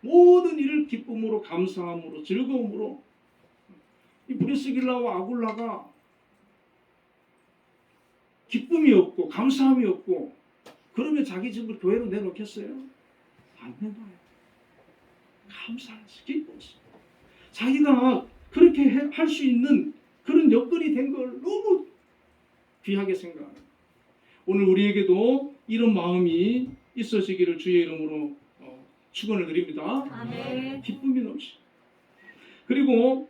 모든 일을 기쁨으로 감사함으로 즐거움으로 이 브리스길라와 아굴라가 기쁨이 없고 감사함이 없고 그러면 자기 집을 교회로 내놓겠어요? 안 내놔요. 감사해서 기뻐서 자기가 그렇게 할 수 있는 그런 여건이 된 걸 너무 귀하게 생각합니다. 오늘 우리에게도 이런 마음이 있어지기를 주의 이름으로 축원을 드립니다. 아멘. 기쁨이 넘치. 그리고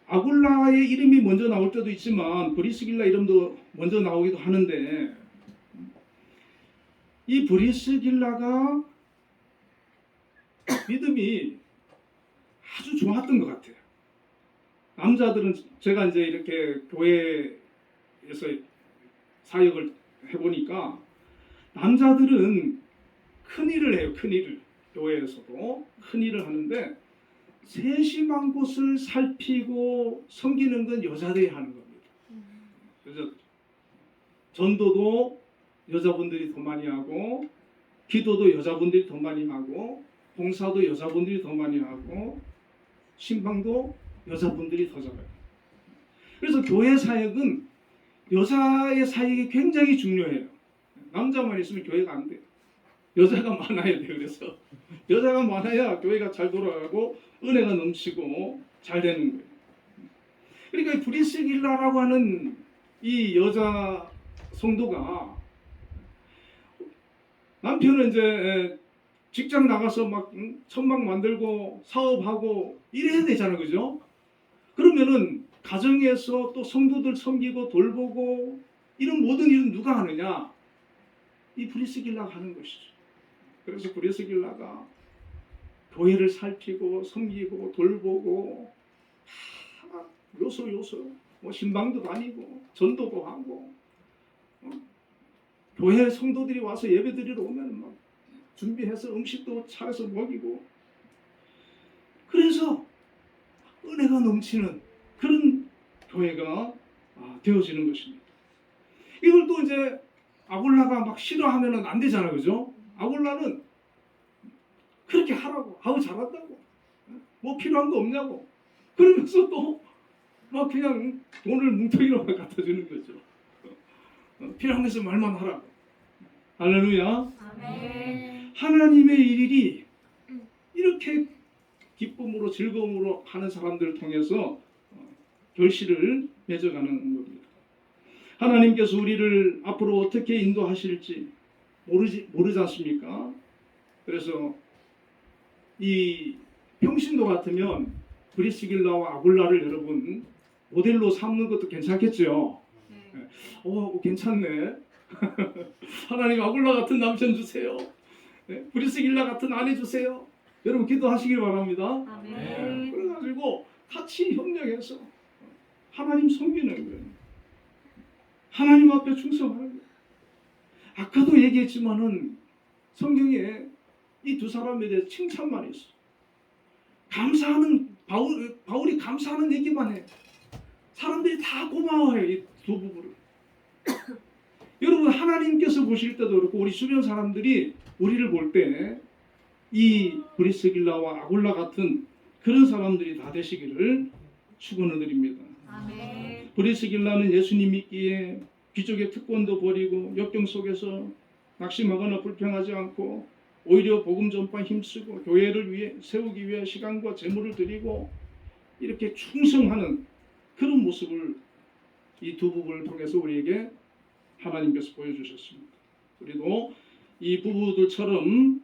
아굴라의 이름이 먼저 나올 때도 있지만 브리스길라 이름도 먼저 나오기도 하는데 이 브리스길라가 믿음이 아주 좋았던 것 같아요. 남자들은 제가 이제 이렇게 교회에서 사역을 해보니까 남자들은 큰 일을 해요. 큰 일을. 교회에서도 큰 일을 하는데 세심한 곳을 살피고 섬기는 건 여자들이 하는 겁니다. 그래서 전도도 여자분들이 더 많이 하고 기도도 여자분들이 더 많이 하고 봉사도 여자분들이 더 많이 하고 신방도 여자분들이 더 잘해요. 그래서 교회 사역은 여자의 사역이 굉장히 중요해요. 남자만 있으면 교회가 안 돼요. 여자가 많아야 돼요. 그래서 여자가 많아야 교회가 잘 돌아가고 은혜가 넘치고 잘 되는 거예요. 그러니까 브리스길라라고 하는 이 여자 성도가 남편은 이제 직장 나가서 막 천막 만들고 사업하고 이래야 되잖아요. 그죠? 그러면은 가정에서 또 성도들 섬기고 돌보고 이런 모든 일은 누가 하느냐? 이 브리스길라가 하는 것이죠. 그래서 브리스길라가 교회를 살피고 섬기고 돌보고 다 요소 뭐 신방도 다니고 전도도 하고 교회 성도들이 와서 예배드리러 오면 막 준비해서 음식도 차려서 먹이고 그래서 은혜가 넘치는 그런 교회가 되어지는 것입니다. 이걸 또 이제 아굴라가 막 싫어하면은 안 되잖아요. 그죠? 아굴라는 그렇게 하라고 아우 잘한다고 뭐 필요한 거 없냐고 그러면서 또 막 그냥 돈을 뭉텅이로 갖다 주는 거죠. 필요한 것은 말만 하라고. 할렐루야. 아멘. 하나님의 일이 이렇게 기쁨으로 즐거움으로 하는 사람들을 통해서 결실을 맺어가는 겁니다. 하나님께서 우리를 앞으로 어떻게 인도하실지 모르지 않습니까? 그래서 이 평신도 같으면 브리스길라와 아굴라를 여러분 모델로 삼는 것도 괜찮겠죠? 네. 괜찮네. 하나님 아굴라 같은 남편 주세요. 브리스길라 같은 아내 주세요. 여러분 기도하시길 바랍니다. 아멘. 그래가지고 같이 협력해서 하나님 섬기는 거예요. 하나님 앞에 충성하는 거예요. 아까도 얘기했지만은 성경에 이 두 사람에 대해 칭찬만 있어. 감사하는 바울이 감사하는 얘기만 해. 사람들이 다 고마워해요. 이 두 부부를. 여러분 하나님께서 보실 때도 그렇고 우리 주변 사람들이 우리를 볼 때 이 브리스길라와 아굴라 같은 그런 사람들이 다 되시기를 축원을 드립니다. 아멘. 브리스길라는 예수님 믿기에 귀족의 특권도 버리고 역경 속에서 낙심하거나 불평하지 않고 오히려 복음 전파에 힘쓰고 교회를 위해 세우기 위해 시간과 재물을 드리고 이렇게 충성하는 그런 모습을 이 두 부부를 통해서 우리에게 하나님께서 보여주셨습니다. 우리도 이 부부들처럼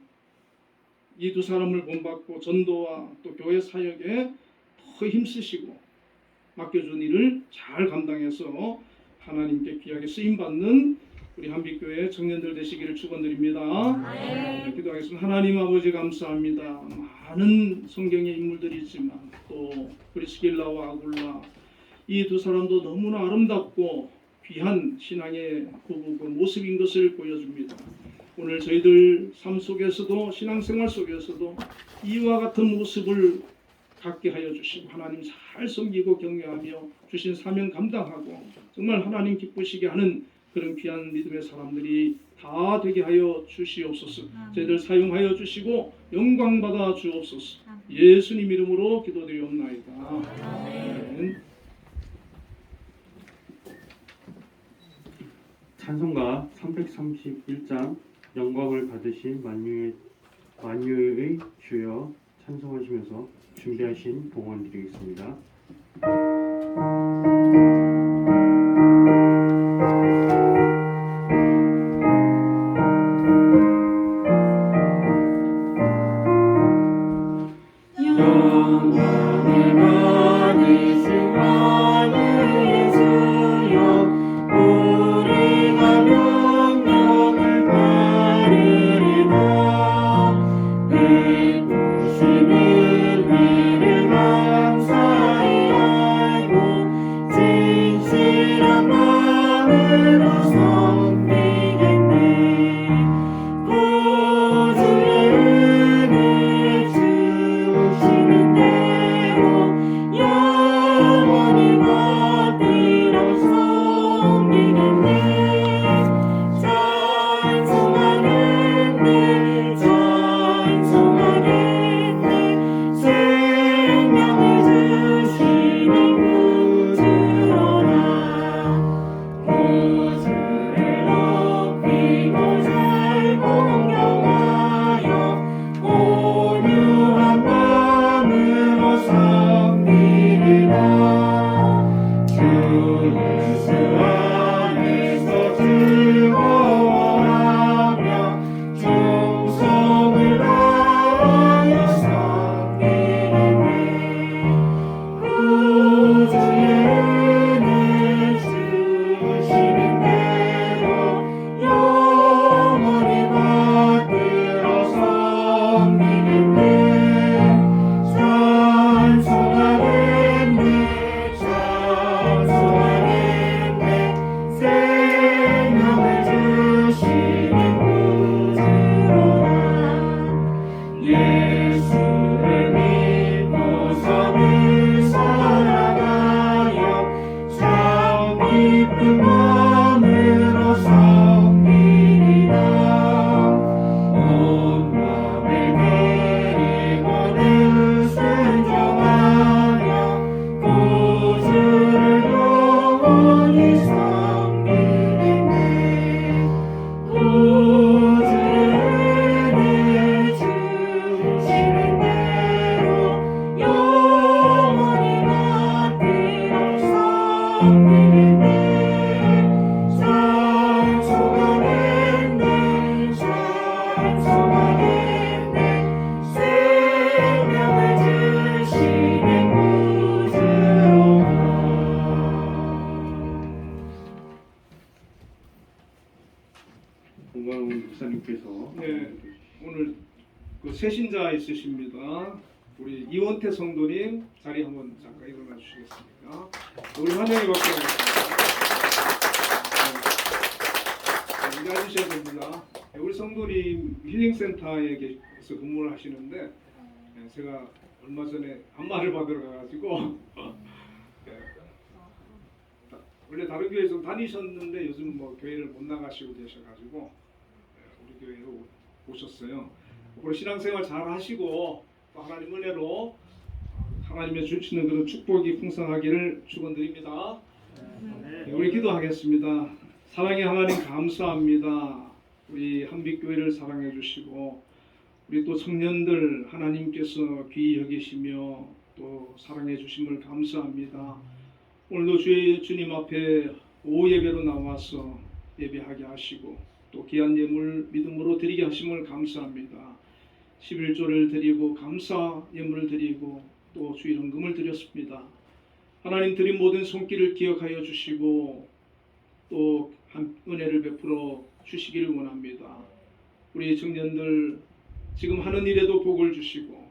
이 두 사람을 본받고 전도와 또 교회 사역에 더 힘쓰시고 맡겨준 일을 잘 감당해서 하나님께 귀하게 쓰임받는 우리 한빛교회 청년들 되시기를 축원드립니다. 네, 기도하겠습니다. 하나님 아버지 감사합니다. 많은 성경의 인물들이 있지만 또 브리스길라와 아굴라 이 두 사람도 너무나 아름답고 귀한 신앙의 부부 그 모습인 것을 보여줍니다. 오늘 저희들 삶 속에서도 신앙생활 속에서도 이와 같은 모습을 갖게 하여 주시고 하나님 잘 섬기고 경외하며 주신 사명 감당하고 정말 하나님 기쁘시게 하는 그런 귀한 믿음의 사람들이 다 되게 하여 주시옵소서. 저희들 사용하여 주시고 영광 받아 주옵소서. 예수님 이름으로 기도드리옵나이다. 아멘. 자, 찬송가 331장 영광을 받으신 만유의 주여 찬송하시면서 준비하신 봉헌 드리겠습니다. 영광을 받으신 만유의 주여 우리가 명령을 따르리라 베푸신 은혜를 감사히 알고 진실한 마음으로 섬기겠네 구주의 은혜 주시는 대로 영원히 받들어 섬기겠네 찬송하겠네 찬송하겠네 생명을 주시는 구주로라 구주를 높이고 잘 공경하여 온유한 마음으로 섬기리라 주 예수 안에서 즐거워하며 충성을 다하여 섬기겠네 구주의 은혜 주시는 대로 영원히 받들어 섬기겠네 찬송하겠네 찬송하겠네 생명을 주시는 구주로라 예수를 믿고 성을 사랑하여 참 기쁜 마음으로 섬기리라 온 맘을 드리고는 순종하며 구주를 영원히 섬기겠네 구주의 은혜 주시는 대로 영원히 받들어 섬기겠네 찬송하겠네 찬송하겠네 생명을 주시는 구주로라 공광훈 목사님께서 네, 오늘 그 새신자 있으십니다. 우리 이원태 성도님 자리 한번 잠깐 일어나 주시겠습니까? 우리 환영해 박수. 네, 앉으셔야 됩니다. 네, 우리 성도님 힐링센터에 계셔서 근무를 하시는데 네, 제가 얼마 전에 안마를 받으러 가가지고 네, 원래 다른 교회에서 다니셨는데 요즘 뭐 교회를 못 나가시고 계셔가지고 네, 우리 교회로 오셨어요. 앞으로 신앙생활 잘 하시고 또 하나님 은혜로 하나님의 주시는 그런 축복이 풍성하기를 축원드립니다. 네, 우리 기도하겠습니다. 사랑의 하나님 감사합니다. 우리 한빛교회를 사랑해 주시고 우리 또 청년들 하나님께서 귀히 여기시며 또 사랑해 주심을 감사합니다. 오늘도 주님 앞에 오후 예배로 나와서 예배하게 하시고 또 귀한 예물 믿음으로 드리게 하심을 감사합니다. 11조를 드리고 감사 예물을 드리고 또 주의 헌금을 드렸습니다. 하나님 드린 모든 손길을 기억하여 주시고 또 한 은혜를 베풀어 주시기를 원합니다. 우리 청년들 지금 하는 일에도 복을 주시고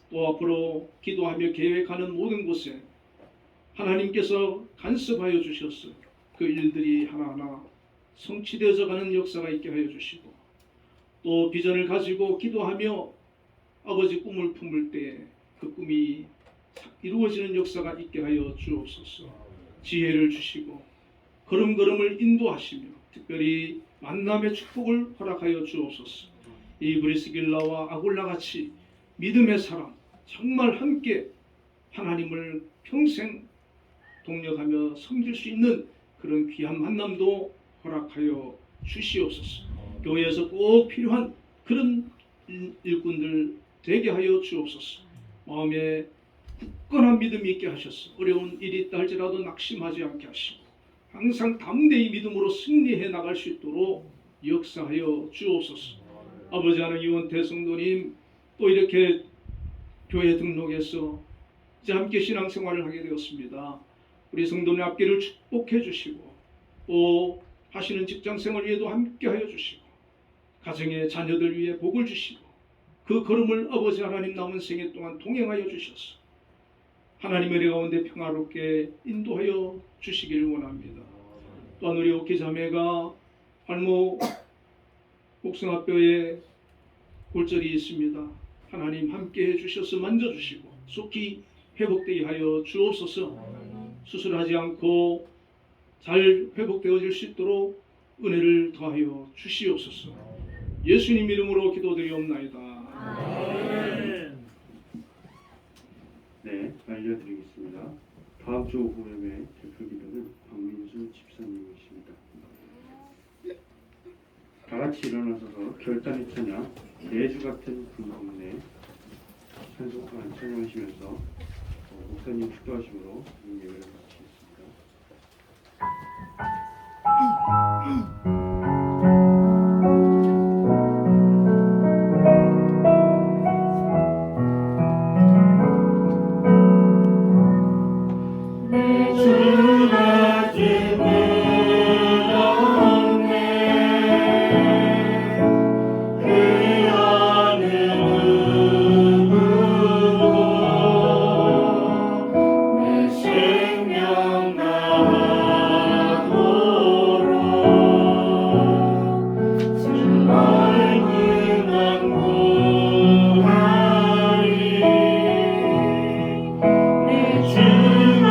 또 앞으로 기도하며 계획하는 모든 곳에 하나님께서 간섭하여 주셔서 그 일들이 하나하나 성취되어져 가는 역사가 있게 하여 주시고 또 비전을 가지고 기도하며 아버지 꿈을 품을 때 그 꿈이 이루어지는 역사가 있게 하여 주옵소서. 지혜를 주시고 걸음걸음을 인도하시며 특별히 만남의 축복을 허락하여 주옵소서. 이 브리스길라와 아굴라같이 믿음의 사람 정말 함께 하나님을 평생 동력하며 섬길 수 있는 그런 귀한 만남도 허락하여 주시옵소서. 교회에서 꼭 필요한 그런 일꾼들 되게 하여 주옵소서. 마음에 굳건한 믿음이 있게 하셔서 어려운 일이 있다 할지라도 낙심하지 않게 하시고 항상 담대히 믿음으로 승리해 나갈 수 있도록 역사하여 주옵소서. 아버지 하나님, 이원태 성도님 또 이렇게 교회 등록해서 이제 함께 신앙생활을 하게 되었습니다. 우리 성도님 앞길을 축복해 주시고 또 하시는 직장생활 위에도 함께 하여 주시고 가정의 자녀들 위해 복을 주시고 그 걸음을 아버지 하나님 남은 생애 동안 동행하여 주셔서 하나님의 은혜 가운데 평화롭게 인도하여 주시기를 원합니다. 또한 우리 옥희 자매가 발목 복숭아뼈에 골절이 있습니다. 하나님 함께 해주셔서 만져주시고 속히 회복되게 하여 주옵소서. 수술하지 않고 잘 회복되어질 수 있도록 은혜를 더하여 주시옵소서. 예수님 이름으로 기도드리옵나이다. 네, 알려드리겠습니다. 다음 주 오후 예배 대표 기도는 박민수 집사님이십니다. 다 같이 일어나셔서 결단의 찬양, 예주 같은 군동네 찬송가 찬양하시면서 목사님 축도하심으로 예배를 마치겠습니다. 내 주가 기쁘었네 그 안에 누구도 내 생명 나도록 주 얼굴만 보하리 내 주가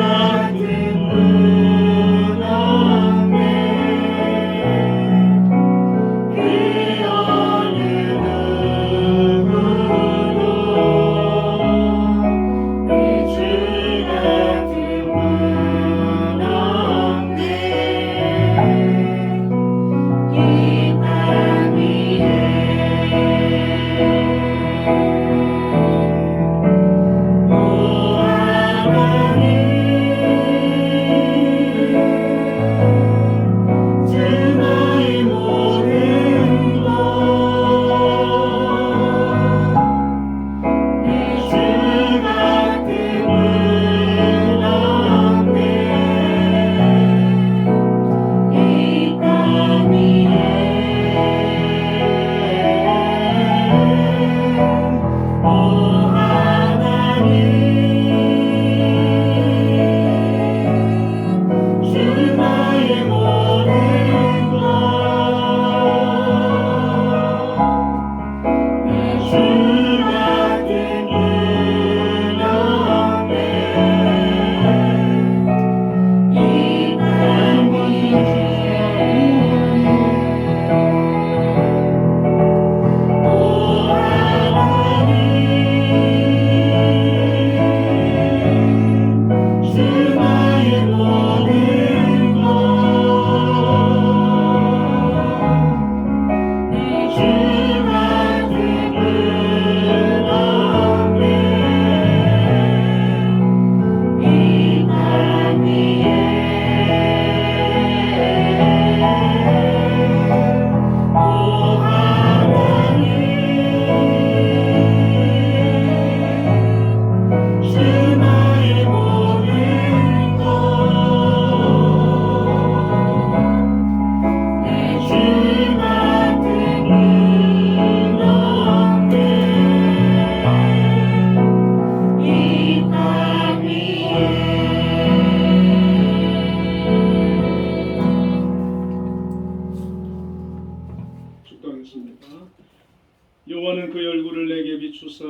여호와는 그의 얼굴을 내게 비추사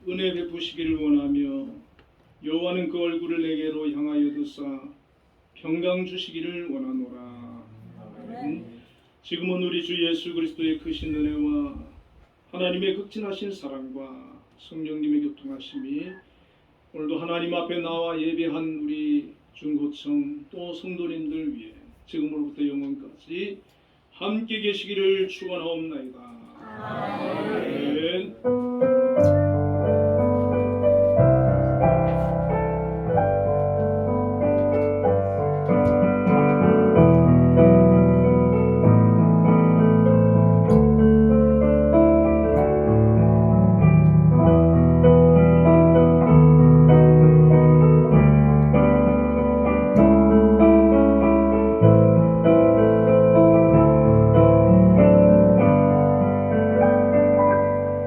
은혜 베푸시기를 원하며 여호와는 그 얼굴을 내게로 향하여 드사 평강 주시기를 원하노라. 지금은 우리 주 예수 그리스도의 크신 은혜와 하나님의 극진하신 사랑과 성령님의 교통하심이 오늘도 하나님 앞에 나와 예배한 우리 중고청 또 성도님들 위해 지금으로부터 영원까지 함께 계시기를 축원하옵나이다. 아멘.